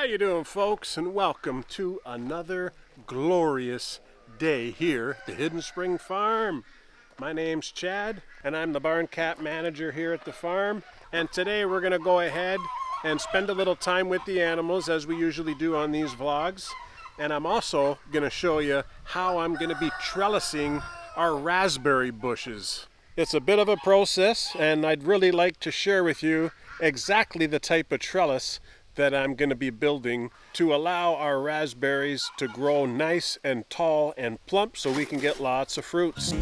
you doing, folks? And welcome to another glorious day here at the Hidden Spring Farm. My name's Chad, and I'm the barn cat manager here at the farm. And today we're going to go ahead and spend a little time with the animals, as we usually do on these vlogs. And I'm also going to show you how I'm going to be trellising our raspberry bushes. It's a bit of a process, and I'd really like to share with you exactly the type of trellis that I'm going to be building to allow our raspberries to grow nice and tall and plump so we can get lots of fruits.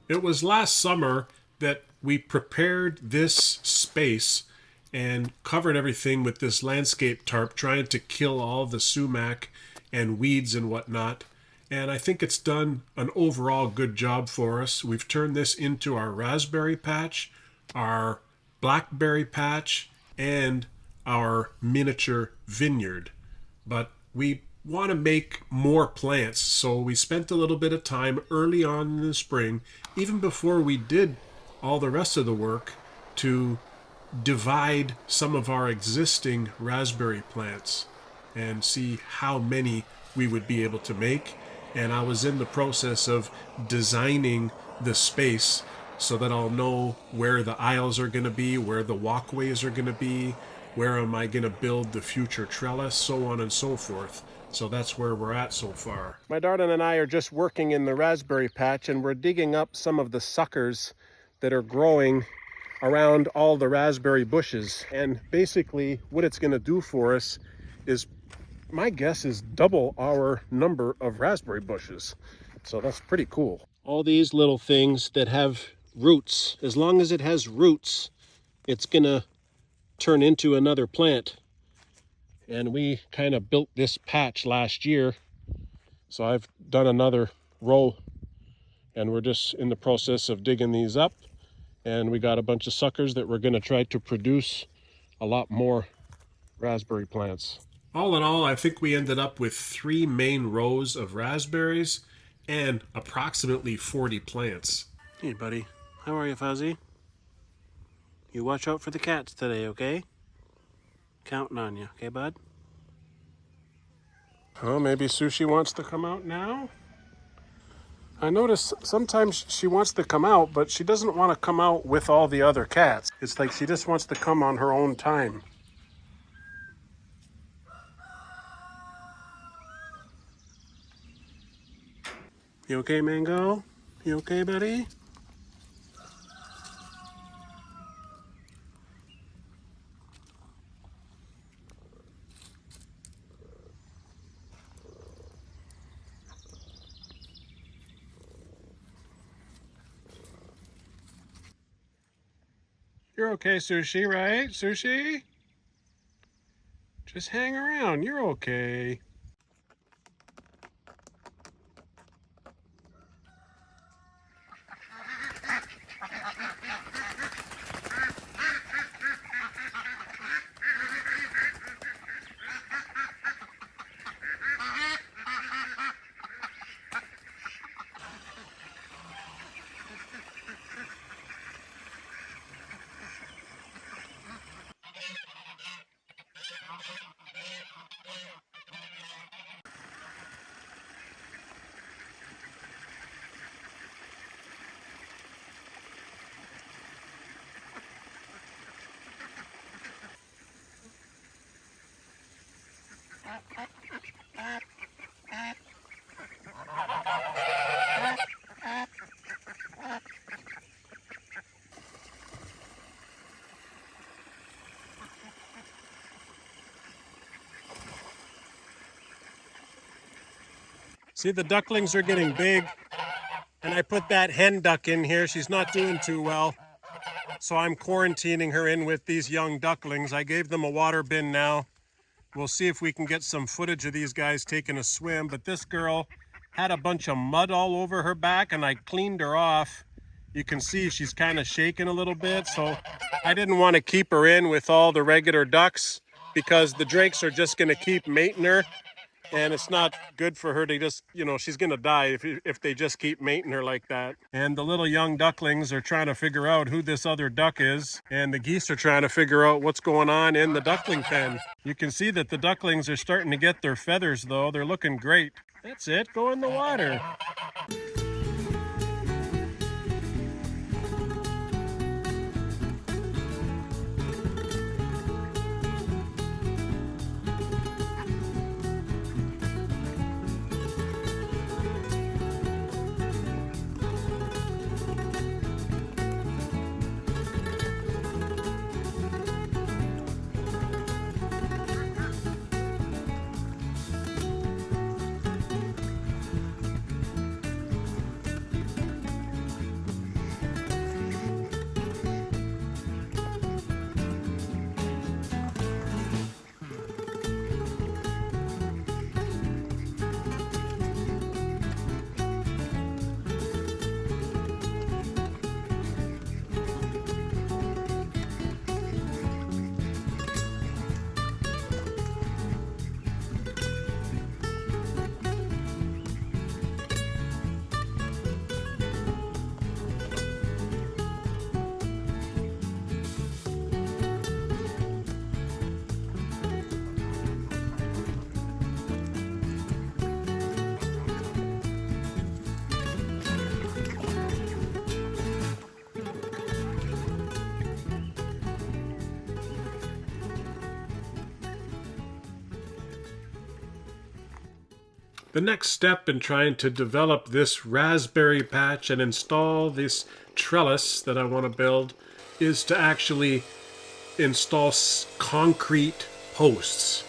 It was last summer that we prepared this space and covered everything with this landscape tarp, trying to kill all the sumac and weeds and whatnot. And I think it's done an overall good job for us. We've turned this into our raspberry patch, our blackberry patch, and our miniature vineyard. But we want to make more plants, so we spent a little bit of time early on in the spring, even before we did all the rest of the work, to divide some of our existing raspberry plants and see how many we would be able to make. And I was in the process of designing the space so that I'll know where the aisles are going to be, where the walkways are going to be, where am I going to build the future trellis, so on and so forth. So that's where we're at so far. My daughter and I are just working in the raspberry patch, and we're digging up some of the suckers that are growing around all the raspberry bushes. And basically what it's going to do for us is, my guess is, double our number of raspberry bushes. So that's pretty cool. All these little things that have roots, as long as it has roots, it's going to turn into another plant. And we kind of built this patch last year, so I've done another row, and we're just in the process of digging these up, and we got a bunch of suckers that we're going to try to produce a lot more raspberry plants. All in all, I think we ended up with 3 main rows of raspberries and approximately 40 plants. Hey buddy, how are you, Fuzzy? You watch out for the cats today, okay? Counting on you, okay, bud? Oh, maybe Sushi wants to come out now? I notice sometimes she wants to come out, but she doesn't want to come out with all the other cats. It's like she just wants to come on her own time. You okay, Mango? You okay, buddy? You're okay, Sushi, right? Sushi? Just hang around. You're okay. See, the ducklings are getting big, and I put that hen duck in here. She's not doing too well, so I'm quarantining her in with these young ducklings. I gave them a water bin now. We'll see if we can get some footage of these guys taking a swim, but this girl had a bunch of mud all over her back, and I cleaned her off. You can see she's kind of shaking a little bit, so I didn't want to keep her in with all the regular ducks because the drakes are just going to keep mating her. And it's not good for her to just, she's going to die if they just keep mating her like that. And the little young ducklings are trying to figure out who this other duck is. And the geese are trying to figure out what's going on in the duckling pen. You can see that the ducklings are starting to get their feathers, though. They're looking great. That's it. Go in the water. The next step in trying to develop this raspberry patch and install this trellis that I want to build is to actually install concrete posts.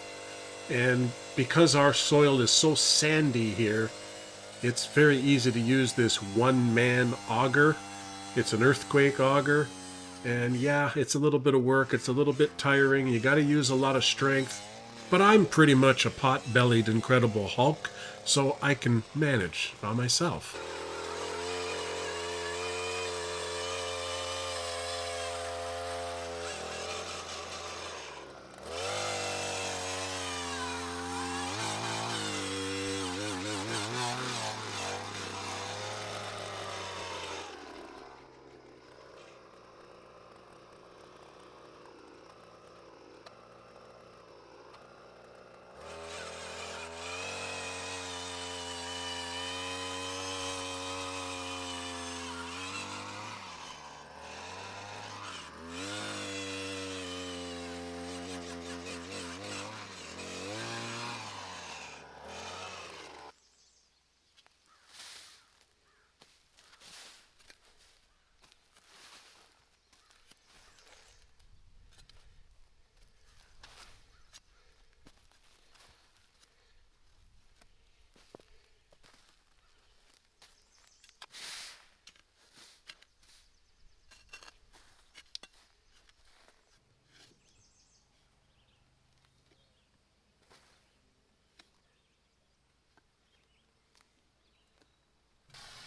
And because our soil is so sandy here, it's very easy to use this one-man auger. It's an earthquake auger. And yeah, it's a little bit of work. It's a little bit tiring. You got to use a lot of strength. But I'm pretty much a pot-bellied Incredible Hulk, so I can manage by myself.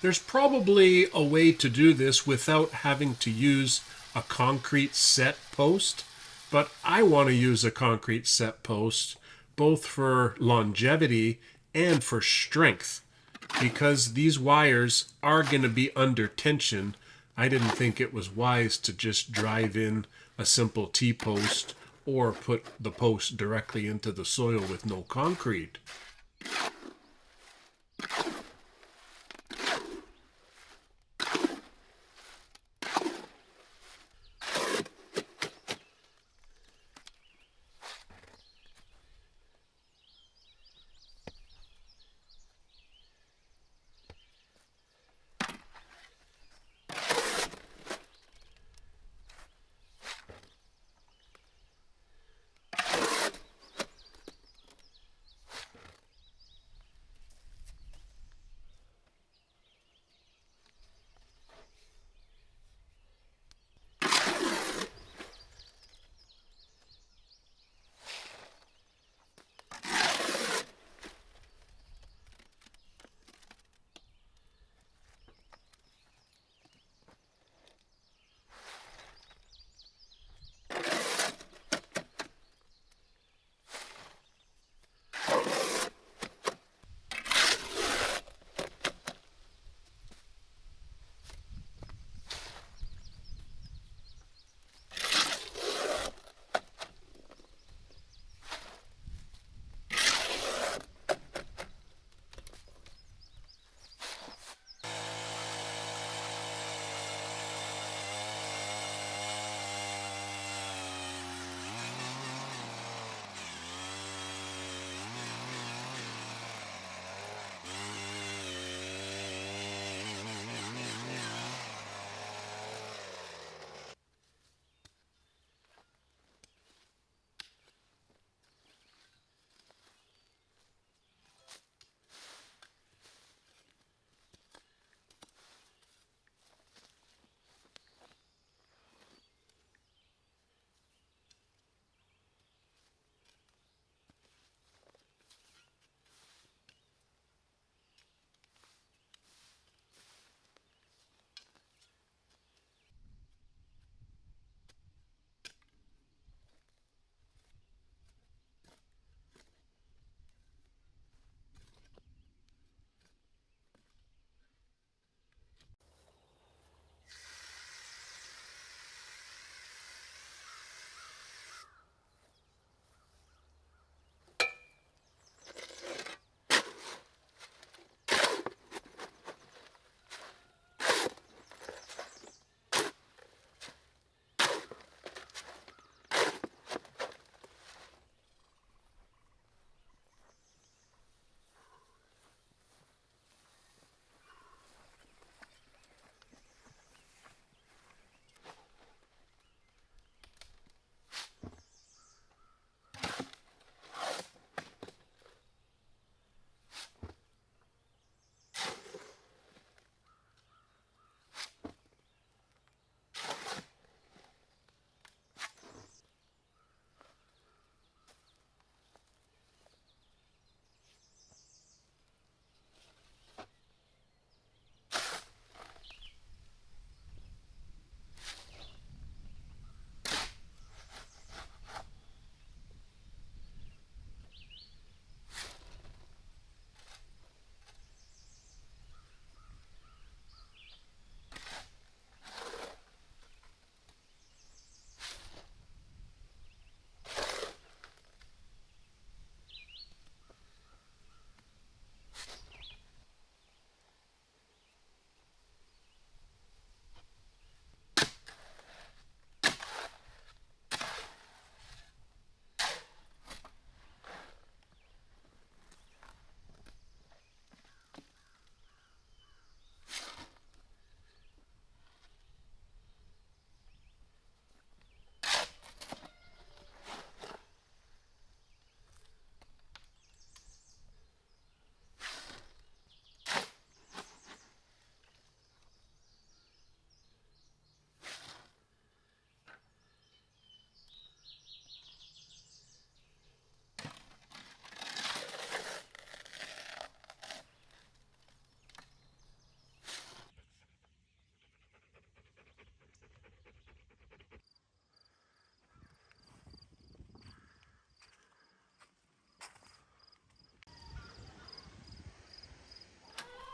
There's probably a way to do this without having to use a concrete set post, but I want to use a concrete set post both for longevity and for strength because these wires are going to be under tension. I didn't think it was wise to just drive in a simple T-post or put the post directly into the soil with no concrete.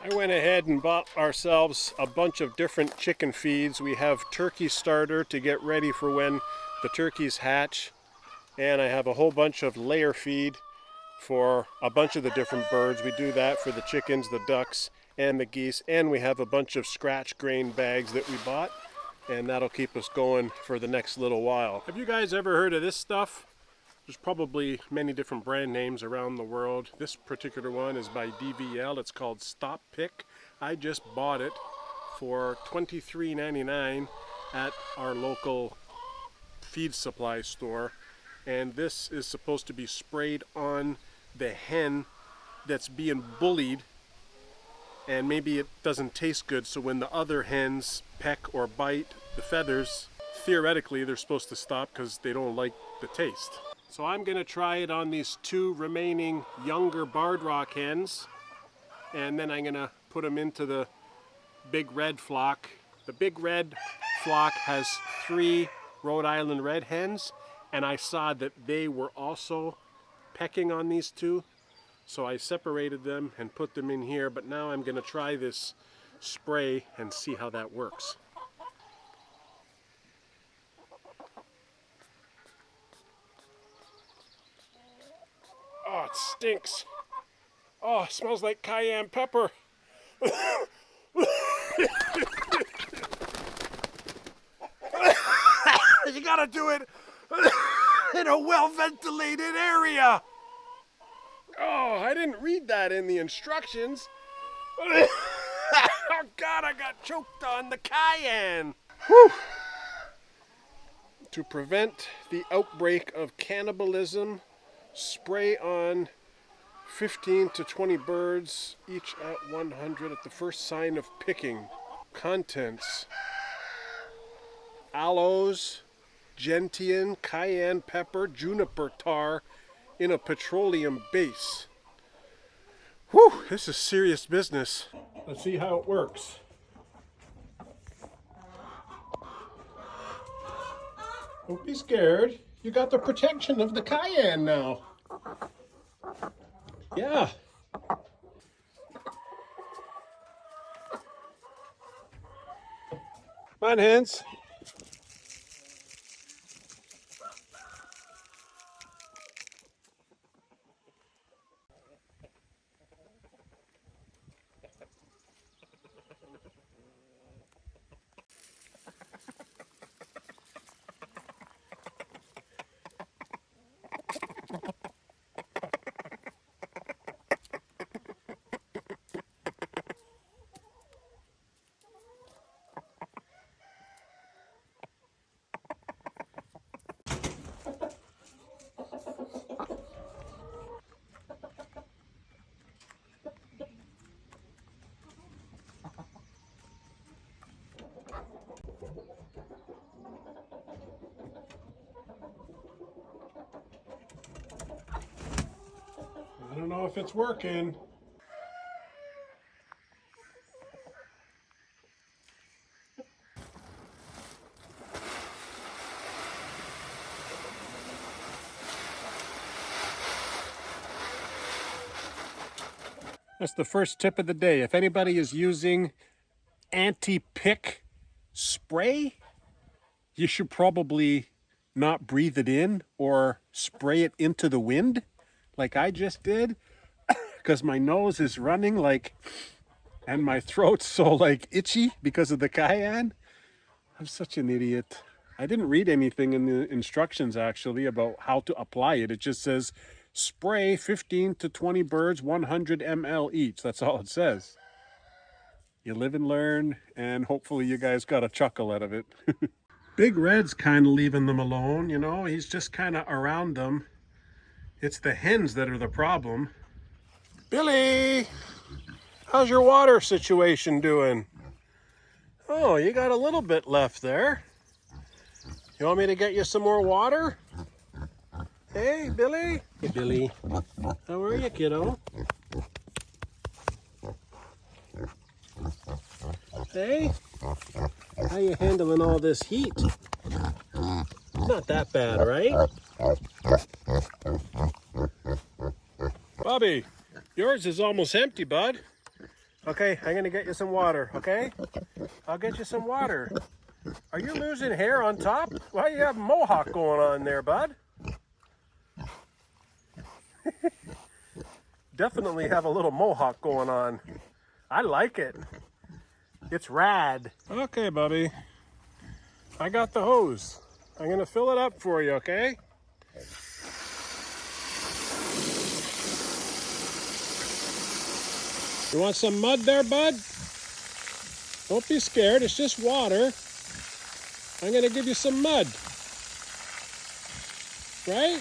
I went ahead and bought ourselves a bunch of different chicken feeds. We have turkey starter to get ready for when the turkeys hatch. And I have a whole bunch of layer feed for a bunch of the different birds. We do that for the chickens, the ducks, and the geese. And we have a bunch of scratch grain bags that we bought. And that'll keep us going for the next little while. Have you guys ever heard of this stuff? There's probably many different brand names around the world. This particular one is by DVL. It's called Stop Pick. I just bought it for $23.99 at our local feed supply store. And this is supposed to be sprayed on the hen that's being bullied. And maybe it doesn't taste good, so when the other hens peck or bite the feathers, theoretically they're supposed to stop because they don't like the taste. So I'm going to try it on these 2 remaining younger barred rock hens, and then I'm going to put them into the big red flock. The big red flock has 3 Rhode Island red hens, and I saw that they were also pecking on these 2, so I separated them and put them in here. But now I'm going to try this spray and see how that works. Oh, it stinks. Oh, it smells like cayenne pepper. You gotta do it in a well-ventilated area. Oh, I didn't read that in the instructions. Oh God, I got choked on the cayenne. Whew. To prevent the outbreak of cannibalism, spray on 15 to 20 birds, each at 100 at the first sign of picking. Contents: aloes, gentian, cayenne pepper, juniper tar in a petroleum base. Whew, this is serious business. Let's see how it works. Don't be scared. You got the protection of the cayenne now. Yeah. Come on, hens. I don't know if it's working. That's the first tip of the day. If anybody is using anti-pick spray, you should probably not breathe it in or spray it into the wind like I just did, because my nose is running like, and my throat's so like itchy because of the cayenne. I'm such an idiot. I didn't read anything in the instructions actually about how to apply it. It just says spray 15 to 20 birds, 100 ml each. That's all it says. You live and learn, and hopefully you guys got a chuckle out of it. Big Red's kind of leaving them alone, you know. He's just kind of around them. It's the hens that are the problem. Billy, how's your water situation doing? Oh, you got a little bit left there. You want me to get you some more water? Hey, Billy. Hey, Billy. How are you, kiddo? Hey, how you handling all this heat? Not that bad, right? Bobby, yours is almost empty, bud. Okay, I'm gonna get you some water, okay? I'll get you some water. Are you losing hair on top? Why you have a mohawk going on there, bud? Definitely have a little mohawk going on. I like it. It's rad. Okay, buddy. I got the hose. I'm gonna fill it up for you, okay? You want some mud there, bud? Don't be scared, it's just water. I'm gonna give you some mud. Right?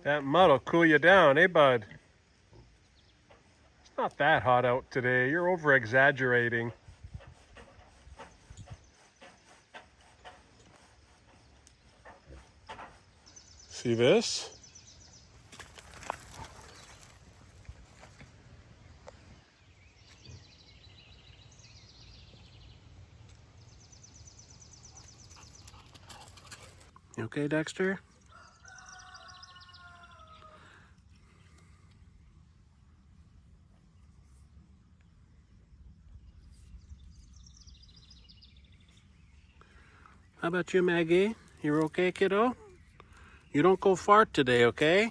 That mud'll cool you down, eh, bud? It's not that hot out today. You're over-exaggerating. See this? You okay, Dexter? How about you, Maggie? You're okay, kiddo? You don't go far today, okay?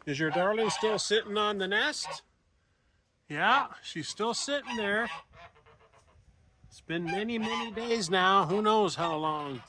Is your darling still sitting on the nest? Yeah, she's still sitting there. It's been many, many days now. Who knows how long?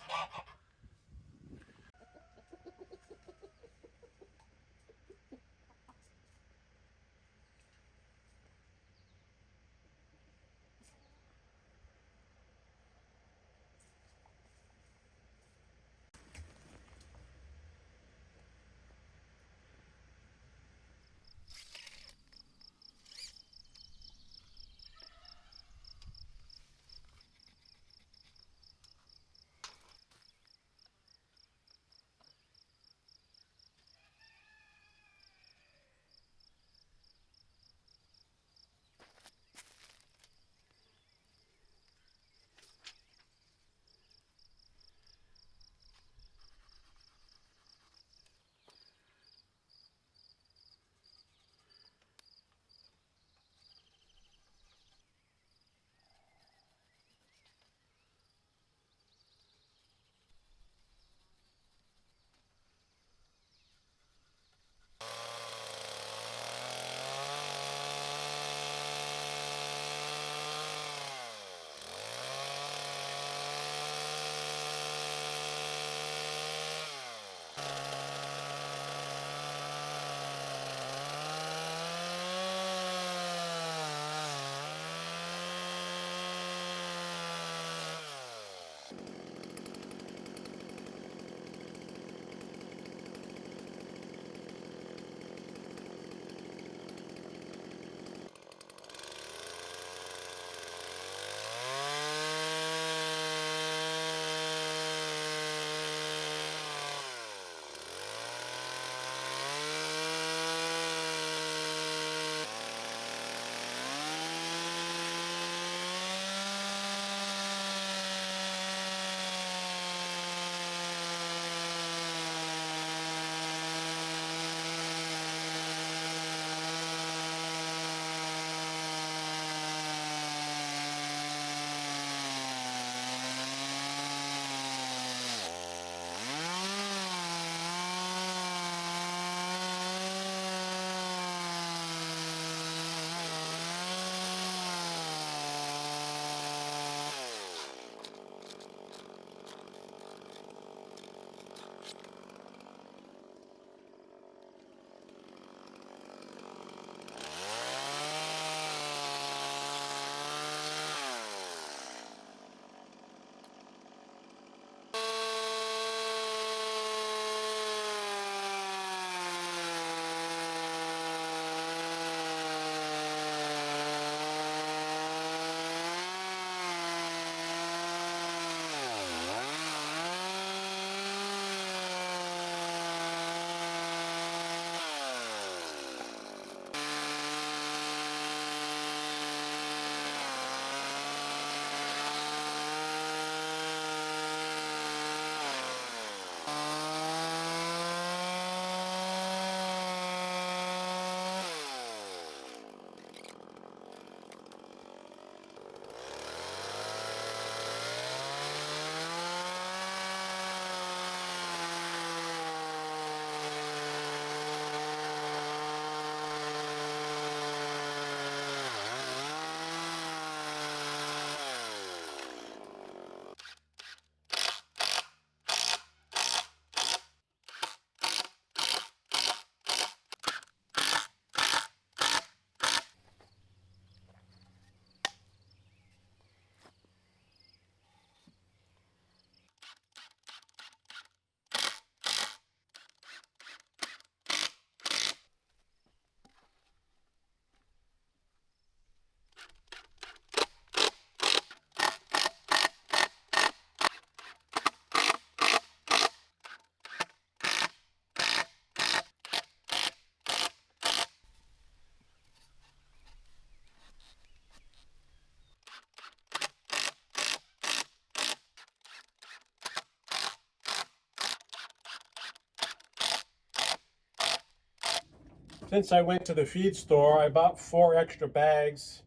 Since I went to the feed store, I bought 4 extra bags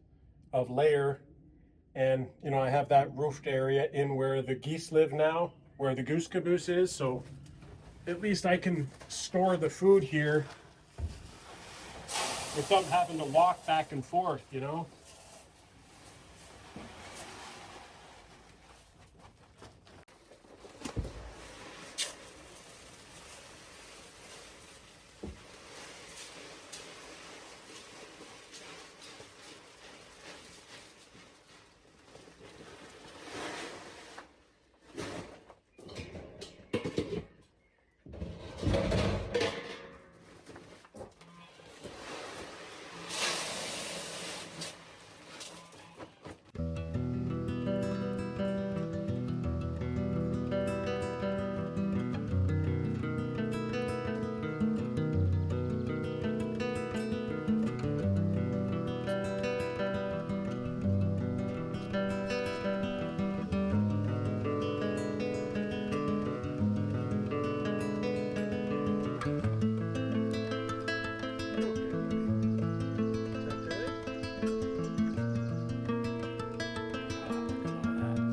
of layer, and I have that roofed area in where the geese live now, where the goose caboose is, so at least I can store the food here without having to walk back and forth.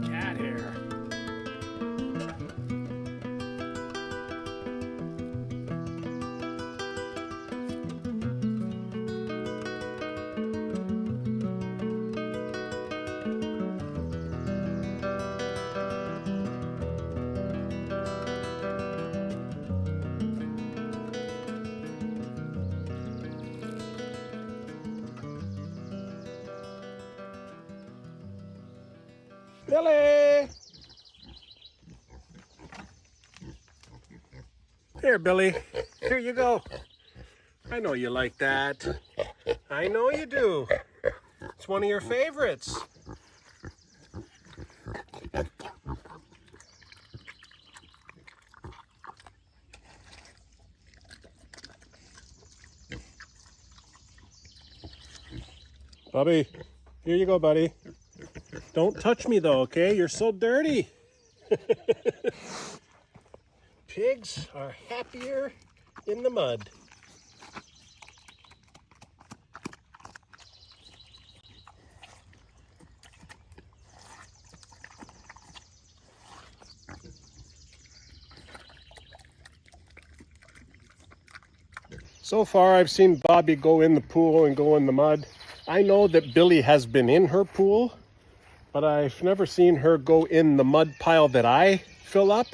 Cat hair. Billy! Here, Billy. Here you go. I know you like that. I know you do. It's one of your favorites. Bubby, here you go, buddy. Don't touch me though, okay? You're so dirty. Pigs are happier in the mud. So far, I've seen Bobby go in the pool and go in the mud. I know that Billy has been in her pool, but I've never seen her go in the mud pile that I fill up.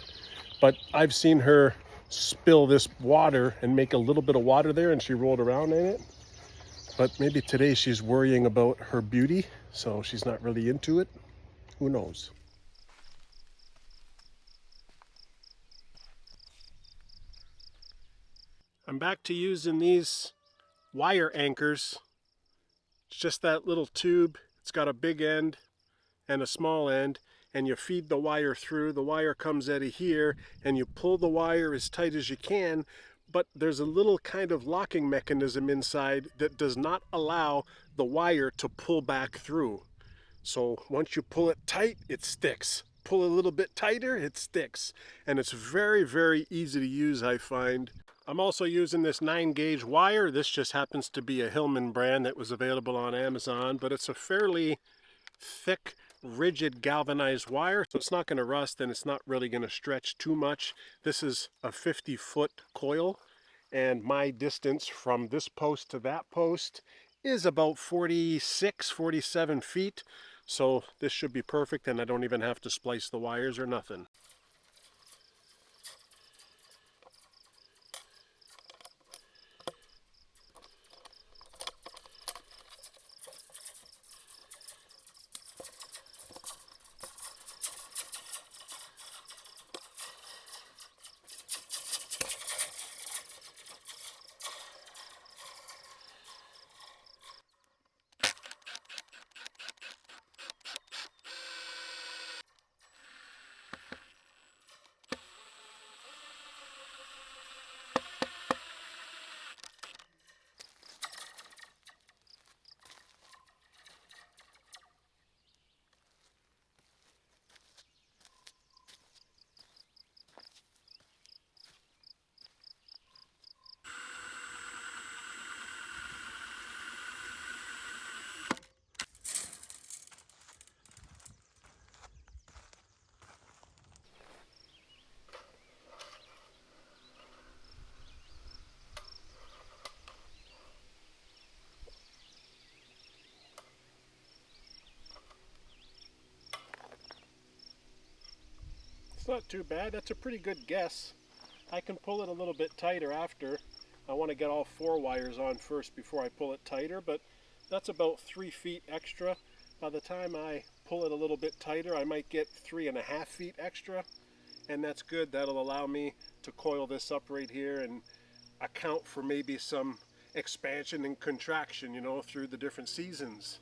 But I've seen her spill this water and make a little bit of water there, and she rolled around in it. But maybe today she's worrying about her beauty, so she's not really into it. Who knows? I'm back to using these wire anchors. It's just that little tube. It's got a big end and a small end, and you feed the wire through. The wire comes out of here, and you pull the wire as tight as you can, but there's a little kind of locking mechanism inside that does not allow the wire to pull back through. So once you pull it tight, it sticks. Pull a little bit tighter, it sticks. And it's very, very easy to use, I find. I'm also using this 9-gauge wire. This just happens to be a Hillman brand that was available on Amazon, but it's a fairly thick, rigid galvanized wire, so it's not going to rust and it's not really going to stretch too much. This is a 50-foot coil, and my distance from this post to that post is about 46, 47 feet. So this should be perfect, and I don't even have to splice the wires or nothing. It's not too bad. That's a pretty good guess. I can pull it a little bit tighter after. I want to get all 4 wires on first before I pull it tighter, but that's about 3 feet extra. By the time I pull it a little bit tighter, I might get 3.5 feet extra, and that's good. That'll allow me to coil this up right here and account for maybe some expansion and contraction, you know, through the different seasons.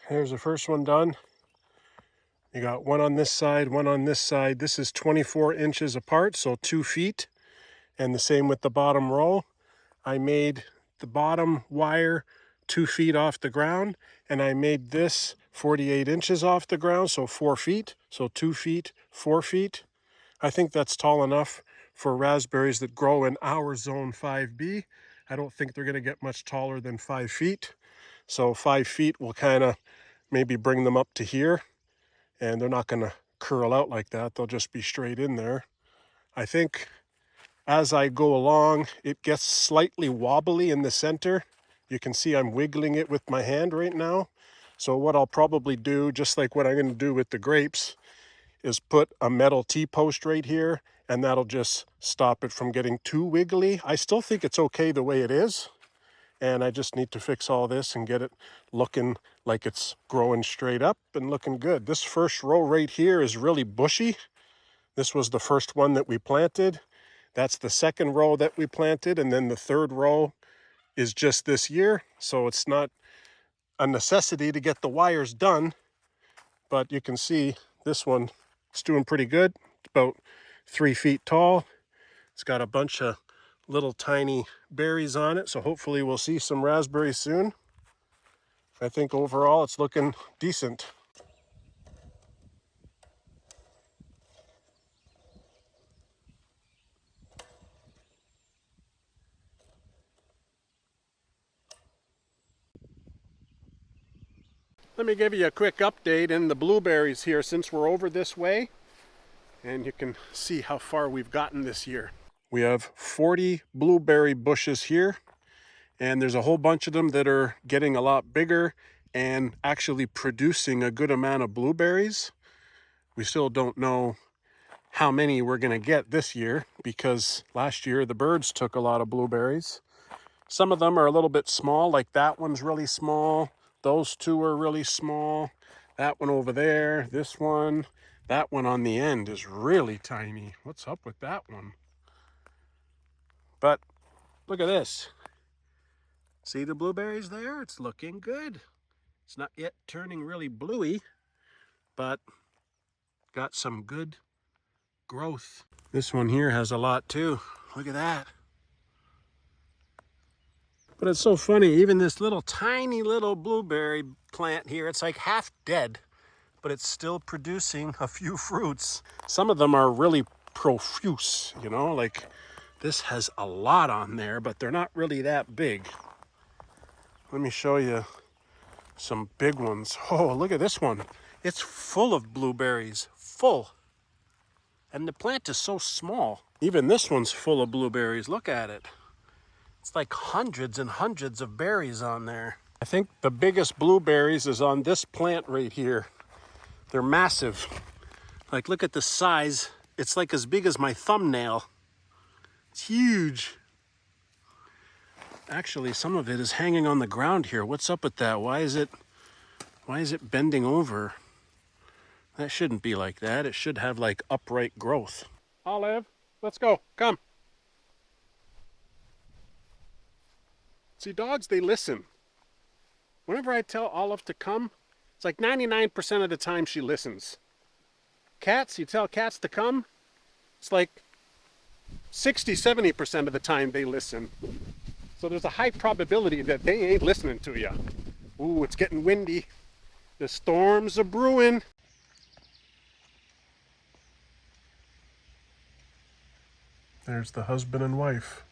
Here's the first one done. You got one on this side, one on this side. This is 24 inches apart, so 2 feet. And the same with the bottom row. I made the bottom wire 2 feet off the ground, and I made this 48 inches off the ground, so 4 feet. So 2 feet, 4 feet. I think that's tall enough for raspberries that grow in our zone 5B. I don't think they're going to get much taller than 5 feet. So 5 feet will kind of maybe bring them up to here, and they're not going to curl out like that. They'll just be straight in there. I think as I go along, it gets slightly wobbly in the center. You can see I'm wiggling it with my hand right now. So what I'll probably do, just like what I'm going to do with the grapes, is put a metal T-post right here, and that'll just stop it from getting too wiggly. I still think it's okay the way it is, and I just need to fix all this and get it looking like it's growing straight up and looking good. This first row right here is really bushy. This was the first one that we planted. That's the second row that we planted, and then the third row is just this year. So it's not a necessity to get the wires done, but you can see this one, it's doing pretty good. It's about 3 feet tall. It's got a bunch of little tiny berries on it, so hopefully we'll see some raspberries soon. I think overall it's looking decent. Let me give you a quick update in the blueberries here since we're over this way, and you can see how far we've gotten this year. We have 40 blueberry bushes here, and there's a whole bunch of them that are getting a lot bigger and actually producing a good amount of blueberries. We still don't know how many we're going to get this year because last year the birds took a lot of blueberries. Some of them are a little bit small, like that one's really small. Those two are really small. That one over there, this one, that one on the end is really tiny. What's up with that one? But look at this. See the blueberries there? It's looking good. It's not yet turning really bluey, but got some good growth. This one here has a lot too. Look at that. But it's so funny, even this little tiny little blueberry plant here, it's like half dead, but it's still producing a few fruits. Some of them are really profuse, you know, like this has a lot on there, but they're not really that big. Let me show you some big ones. Oh, look at this one. It's full of blueberries, full. And the plant is so small. Even this one's full of blueberries. Look at it. It's like hundreds and hundreds of berries on there. I think the biggest blueberries is on this plant right here. They're massive. Like, look at the size. It's like as big as my thumbnail. It's huge. Actually, some of it is hanging on the ground here. What's up with that? Why is it bending over? That shouldn't be like that. It should have like upright growth. Olive, let's go. Come. See, dogs, they listen. Whenever I tell Olive to come, it's like 99% of the time she listens. Cats, you tell cats to come, it's like 60-70% of the time they listen. So there's a high probability that they ain't listening to you. Ooh, it's getting windy. The storms are brewing. There's the husband and wife.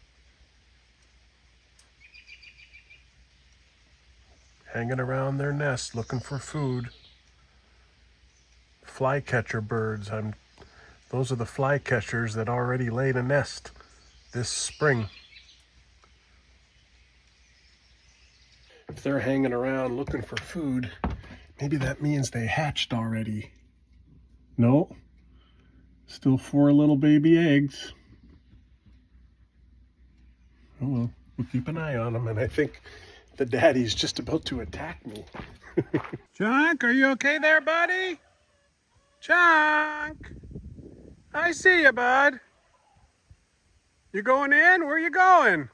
Hanging around their nest looking for food. Flycatcher birds. Those are the flycatchers that already laid a nest this spring. If they're hanging around looking for food, maybe that means they hatched already. No, still 4 little baby eggs. Oh well, we'll keep an eye on them, and I think the daddy's just about to attack me. Chunk, are you okay there, buddy? Chunk! I see you, bud. You going in? Where are you going?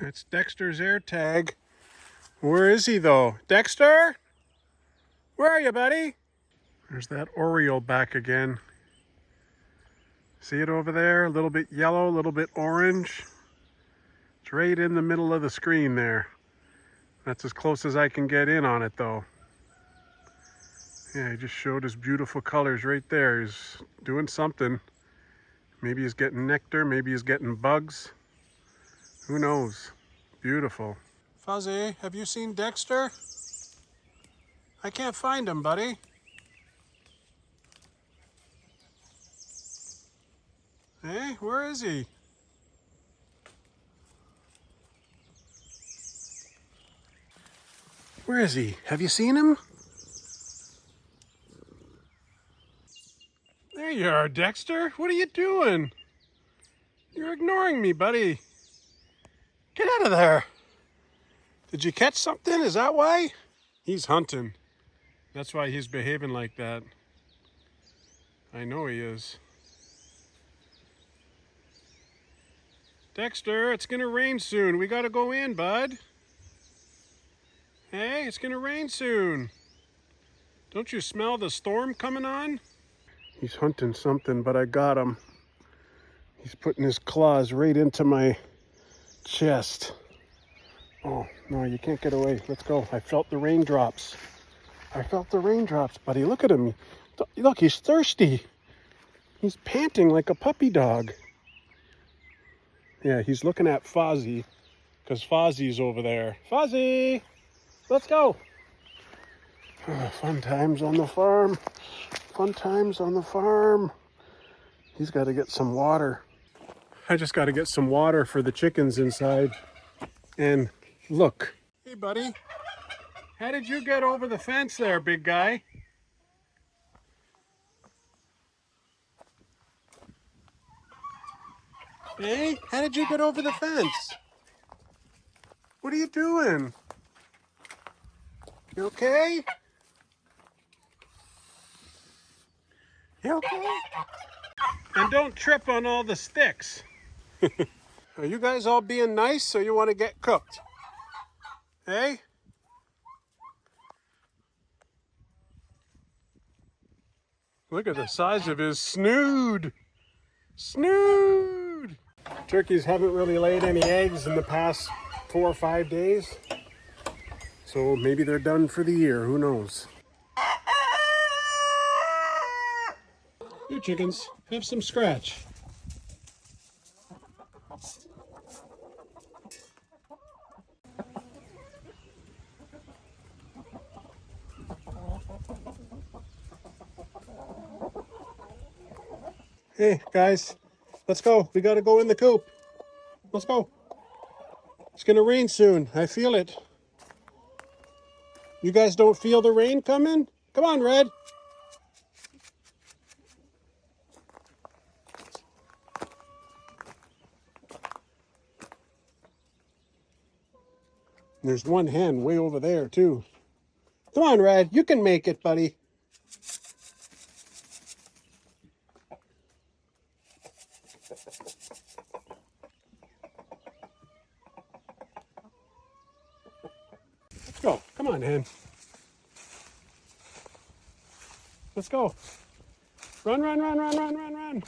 It's Dexter's air tag. Where is he, though? Dexter? Where are you, buddy? There's that Oriole back again. See it over there? A little bit yellow, a little bit orange. It's right in the middle of the screen there. That's as close as I can get in on it, though. Yeah, he just showed his beautiful colors right there. He's doing something. Maybe he's getting nectar, maybe he's getting bugs. Who knows? Beautiful. Fuzzy, have you seen Dexter? I can't find him, buddy. Hey, where is he? Where is he? Have you seen him? There you are, Dexter. What are you doing? You're ignoring me, buddy. Get out of there. Did you catch something? Is that why? He's hunting. That's why he's behaving like that. I know he is. Dexter, it's gonna rain soon. We gotta go in, bud. Hey, it's gonna rain soon. Don't you smell the storm coming on? He's hunting something, but I got him. He's putting his claws right into my chest. Oh, no, you can't get away. Let's go. I felt the raindrops. I felt the raindrops, buddy. Look at him. Look, he's thirsty. He's panting like a puppy dog. Yeah, he's looking at Fozzie because Fozzie's over there. Fozzie, let's go. Fun times on the farm. Fun times on the farm. He's got to get some water. I just got to get some water for the chickens inside. And look. Hey, buddy. How did you get over the fence there, big guy? Hey, how did you get over the fence? What are you doing? You okay? You okay? And don't trip on all the sticks. Are you guys all being nice or you want to get cooked? Hey? Look at the size of his snood. Snood! Turkeys haven't really laid any eggs in the past 4 or 5 days. So maybe they're done for the year, who knows? Here, chickens, have some scratch. Hey, guys, let's go. We gotta go in the coop. Let's go. It's gonna rain soon. I feel it. You guys don't feel the rain coming? Come on, Red. There's one hen way over there too. Come on, Red, you can make it, buddy. Let's go. Come on, hen. Let's go. Run, run, run, run, run, run, run.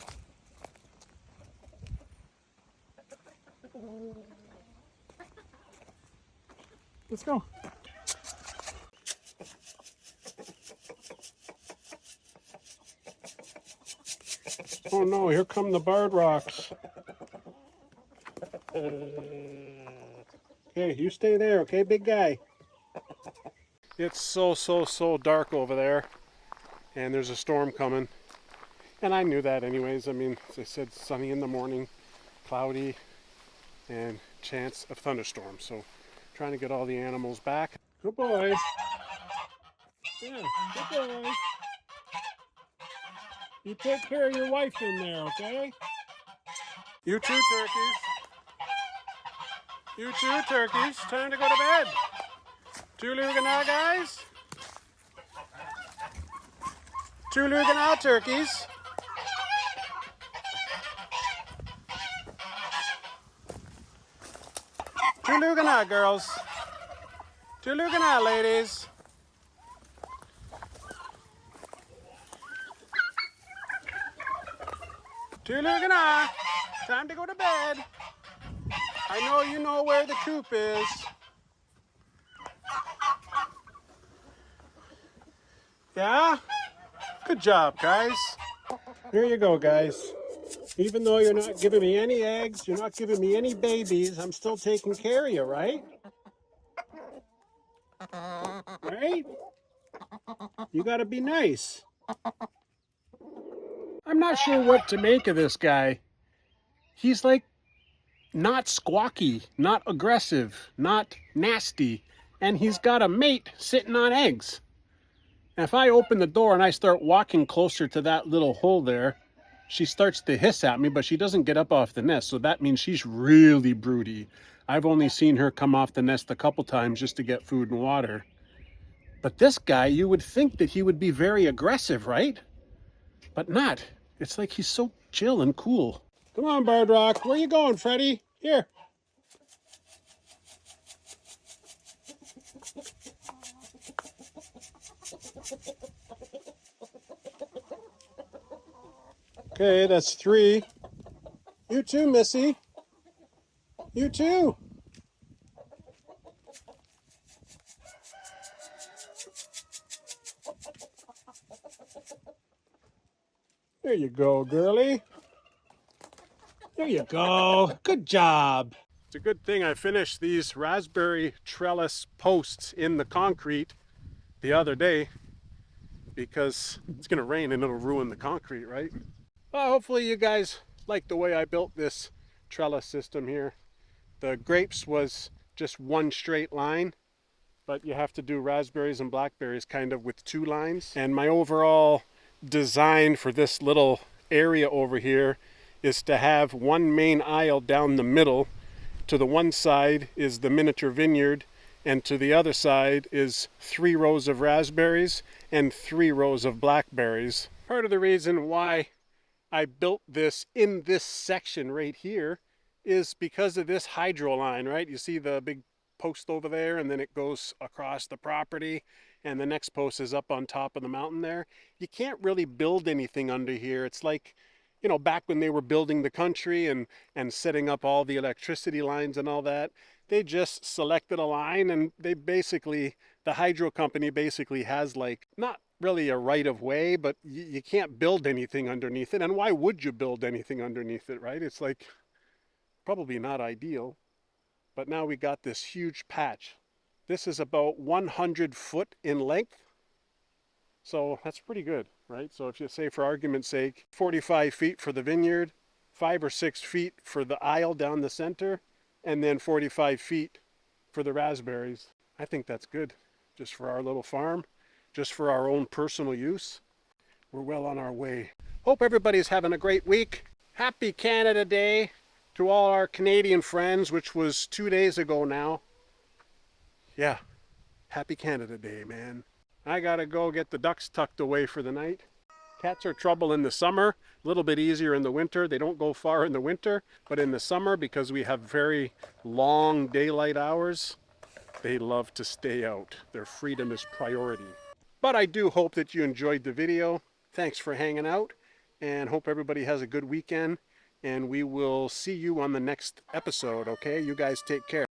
Let's go. Oh no, here come the barred rocks. Okay, you stay there, okay, big guy? It's so dark over there, and there's a storm coming. And I knew that anyways. I mean, as I said, sunny in the morning, cloudy, and chance of thunderstorms. So trying to get all the animals back. Good boy. Yeah, good boy. You take care of your wife in there, okay? You too, turkeys. You too, turkeys. Time to go to bed. Tulugana, guys. Tulugana, turkeys. Tulugana, girls. Tulugana, ladies. Tulugana, time to go to bed. I know you know where the coop is. Yeah? Good job, guys. Here you go, guys. Even though you're not giving me any eggs, you're not giving me any babies, I'm still taking care of you, right? Right? You gotta be nice. I'm not sure what to make of this guy. He's like not squawky, not aggressive, not nasty, and he's got a mate sitting on eggs. And if I open the door and I start walking closer to that little hole there, she starts to hiss at me, but she doesn't get up off the nest, so that means she's really broody. I've only seen her come off the nest a couple times just to get food and water. But this guy, you would think that he would be very aggressive, right? But not. It's like he's so chill and cool. Come on, Bird Rock. Where you going, Freddy? Here. Okay, that's 3. You too, Missy. You too. There you go, girlie. There you go. Good job. It's a good thing I finished these raspberry trellis posts in the concrete the other day, because it's going to rain and it'll ruin the concrete, right? Well, hopefully you guys like the way I built this trellis system here. The grapes was just one straight line, but you have to do raspberries and blackberries kind of with 2 lines. And my overall design for this little area over here is to have one main aisle down the middle. To the one side is the miniature vineyard, and to the other side is 3 rows of raspberries and 3 rows of blackberries. Part of the reason why I built this in this section right here is because of this hydro line, right? You see the big post over there, and then it goes across the property, and the next post is up on top of the mountain there. You can't really build anything under here. It's like, you know, back when they were building the country and setting up all the electricity lines and all that, they just selected a line, and they basically, the hydro company basically has like, not really a right of way, but you can't build anything underneath it. And why would you build anything underneath it, right? It's like probably not ideal. But now we got this huge patch. This is about 100 foot in length. So that's pretty good, right? So if you say, for argument's sake, 45 feet for the vineyard, 5 or 6 feet for the aisle down the center, and then 45 feet for the raspberries. I think that's good, just for our little farm, just for our own personal use. We're well on our way. Hope everybody's having a great week. Happy Canada Day to all our Canadian friends, which was 2 days ago now. Yeah, happy Canada Day, man. I gotta go get the ducks tucked away for the night. Cats are trouble in the summer, a little bit easier in the winter. They don't go far in the winter, but in the summer, because we have very long daylight hours, they love to stay out. Their freedom is priority. But I do hope that you enjoyed the video. Thanks for hanging out, and hope everybody has a good weekend. And we will see you on the next episode, okay? You guys take care.